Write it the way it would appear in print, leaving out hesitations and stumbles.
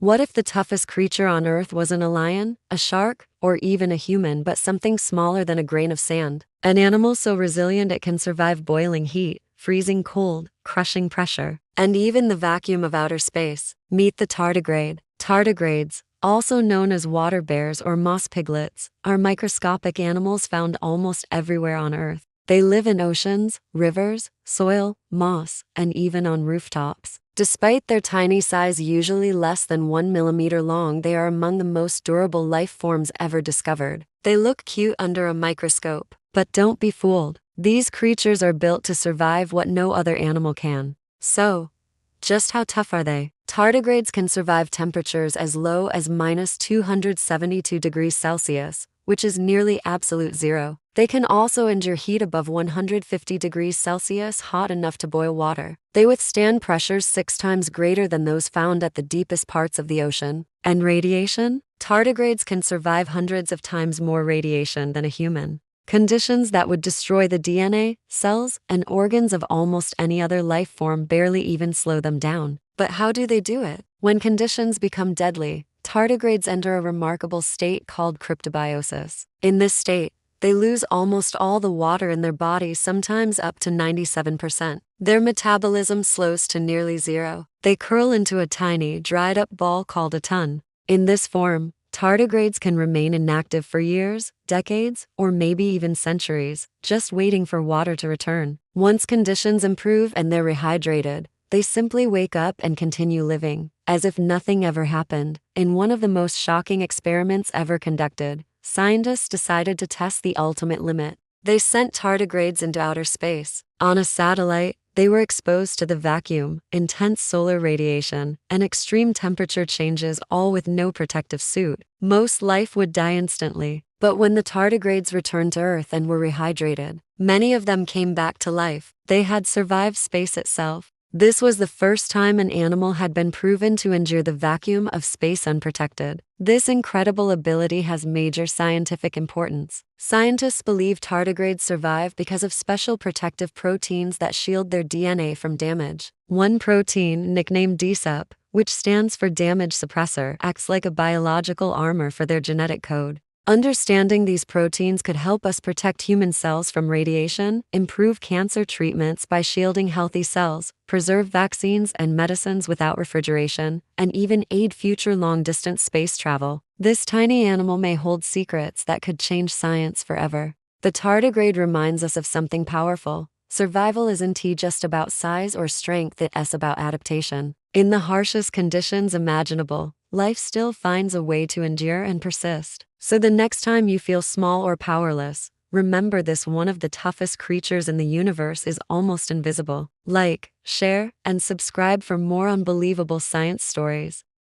What if the toughest creature on Earth wasn't a lion, a shark, or even a human but something smaller than a grain of sand? An animal so resilient it can survive boiling heat, freezing cold, crushing pressure, and even the vacuum of outer space. Meet the tardigrade. Tardigrades, also known as water bears or moss piglets, are microscopic animals found almost everywhere on Earth. They live in oceans, rivers, soil, moss, and even on rooftops. Despite their tiny size, usually less than 1 millimeter long, they are among the most durable life forms ever discovered. They look cute under a microscope, but don't be fooled. These creatures are built to survive what no other animal can. So, just how tough are they? Tardigrades can survive temperatures as low as -272 degrees Celsius, which is nearly absolute zero. They can also endure heat above 150 degrees Celsius, hot enough to boil water. They withstand pressures 6 times greater than those found at the deepest parts of the ocean. And radiation? Tardigrades can survive hundreds of times more radiation than a human. Conditions that would destroy the DNA, cells, and organs of almost any other life form barely even slow them down. But how do they do it? When conditions become deadly, tardigrades enter a remarkable state called cryptobiosis. In this state, they lose almost all the water in their bodies, sometimes up to 97%. Their metabolism slows to nearly zero. They curl into a tiny, dried-up ball called a ton. In this form, tardigrades can remain inactive for years, decades, or maybe even centuries, just waiting for water to return. Once conditions improve and they're rehydrated, they simply wake up and continue living, as if nothing ever happened. In one of the most shocking experiments ever conducted, scientists decided to test the ultimate limit. They sent tardigrades into outer space. On a satellite, they were exposed to the vacuum, intense solar radiation, and extreme temperature changes, all with no protective suit. Most life would die instantly. But when the tardigrades returned to Earth and were rehydrated, many of them came back to life. They had survived space itself. This was the first time an animal had been proven to endure the vacuum of space unprotected. This incredible ability has major scientific importance. Scientists believe tardigrades survive because of special protective proteins that shield their DNA from damage. One protein, nicknamed DSUP, which stands for damage suppressor, acts like a biological armor for their genetic code. Understanding these proteins could help us protect human cells from radiation, improve cancer treatments by shielding healthy cells, preserve vaccines and medicines without refrigeration, and even aid future long-distance space travel. This tiny animal may hold secrets that could change science forever. The tardigrade reminds us of something powerful. Survival isn't just about size or strength, it's about adaptation. In the harshest conditions imaginable, life still finds a way to endure and persist. So the next time you feel small or powerless, remember this: one of the toughest creatures in the universe is almost invisible. Like, share, and subscribe for more unbelievable science stories.